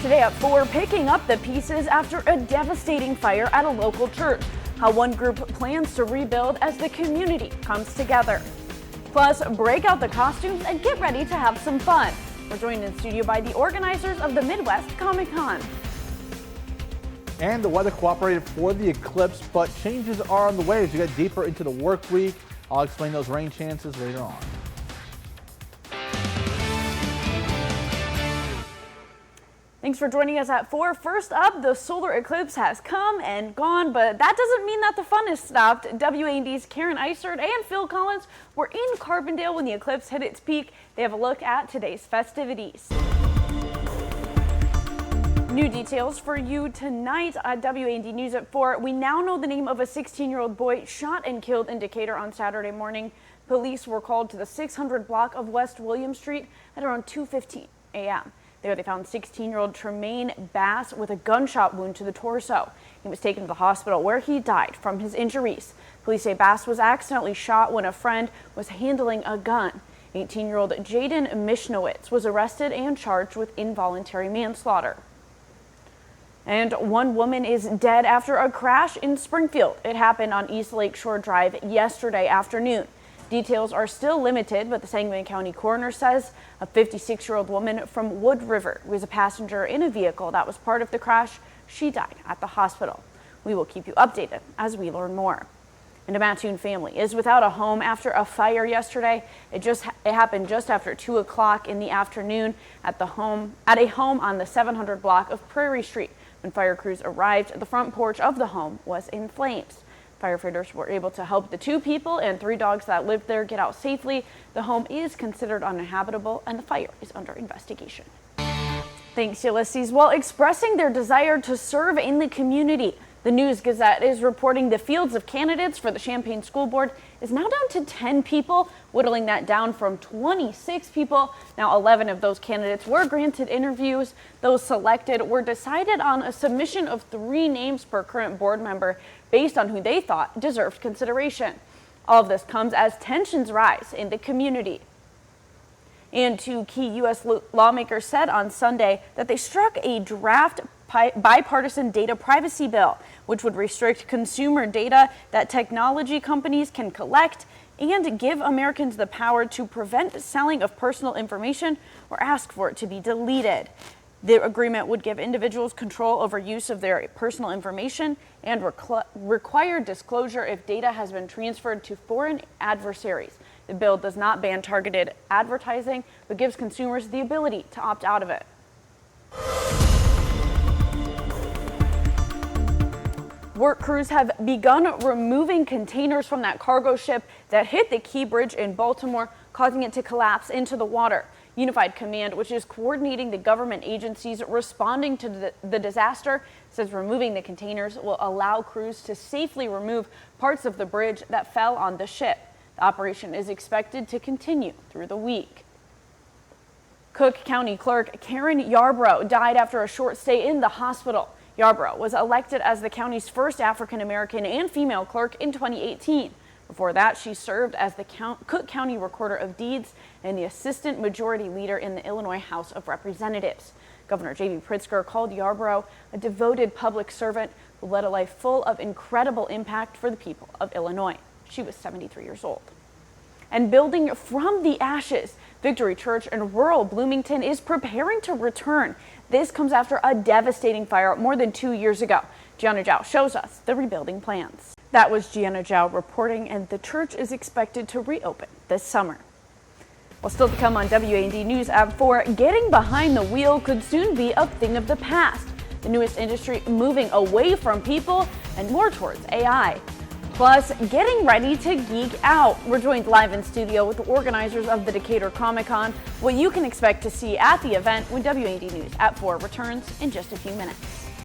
Today at 4, picking up the pieces after a devastating fire at a local church. How one group plans to rebuild as the community comes together. Plus, break out the costumes and get ready to have some fun. We're joined in studio by the organizers of the Midwest Comic-Con. And the weather cooperated for the eclipse, but changes are on the way as you get deeper into the work week. I'll explain those rain chances later on. Thanks for joining us at 4. First up, the solar eclipse has come and gone, but that doesn't mean that the fun has stopped. WAND's Karen Eisert and Phil Collins were in Carbondale when the eclipse hit its peak. They have a look at today's festivities. New details for you tonight at WAND News at 4. We now know the name of a 16-year-old boy shot and killed in Decatur on Saturday morning. Police were called to the 600 block of West William Street at around 2:15 a.m. There they found 16-year-old Tremaine Bass with a gunshot wound to the torso. He was taken to the hospital where he died from his injuries. Police say Bass was accidentally shot when a friend was handling a gun. 18-year-old Jaden Mishnowitz was arrested and charged with involuntary manslaughter. And one woman is dead after a crash in Springfield. It happened on East Lakeshore Drive yesterday afternoon. Details are still limited, but the Sangamon County coroner says a 56-year-old woman from Wood River was a passenger in a vehicle that was part of the crash. She died at the hospital. We will keep you updated as we learn more. And a Mattoon family is without a home after a fire yesterday. It happened just after 2 o'clock in the afternoon at a home on the 700 block of Prairie Street. When fire crews arrived, the front porch of the home was in flames. Firefighters were able to help the 2 people and 3 dogs that lived there get out safely. The home is considered uninhabitable and the fire is under investigation. Thanks, Ulysses. While expressing their desire to serve in the community, the News Gazette is reporting the fields of candidates for the Champaign School Board is now down to 10 people, whittling that down from 26 people. Now 11 of those candidates were granted interviews. Those selected were decided on a submission of 3 names per current board member based on who they thought deserved consideration. All of this comes as tensions rise in the community. And 2 key U.S. lawmakers said on Sunday that they struck a draft bipartisan data privacy bill, which would restrict consumer data that technology companies can collect and give Americans the power to prevent selling of personal information or ask for it to be deleted. The agreement would give individuals control over use of their personal information and require disclosure if data has been transferred to foreign adversaries. The bill does not ban targeted advertising, but gives consumers the ability to opt out of it. Work crews have begun removing containers from that cargo ship that hit the Key Bridge in Baltimore, causing it to collapse into the water. Unified Command, which is coordinating the government agencies responding to the disaster, says removing the containers will allow crews to safely remove parts of the bridge that fell on the ship. The operation is expected to continue through the week. Cook County Clerk Karen Yarbrough died after a short stay in the hospital. Yarbrough was elected as the county's first African American and female clerk in 2018. Before that, she served as the Cook County Recorder of Deeds and the Assistant Majority Leader in the Illinois House of Representatives. Governor J.B. Pritzker called Yarbrough a devoted public servant who led a life full of incredible impact for the people of Illinois. She was 73 years old. And building from the ashes, Victory Church in rural Bloomington is preparing to return. This comes after a devastating fire more than 2 years ago. Gianna Zhao shows us the rebuilding plans. That was Gianna Zhao reporting, and the church is expected to reopen this summer. Well, still to come on WAND News at 4, getting behind the wheel could soon be a thing of the past. The newest industry moving away from people and more towards AI. Plus, getting ready to geek out. We're joined live in studio with the organizers of the Decatur Comic-Con. What you can expect to see at the event when WAND News at 4 returns in just a few minutes.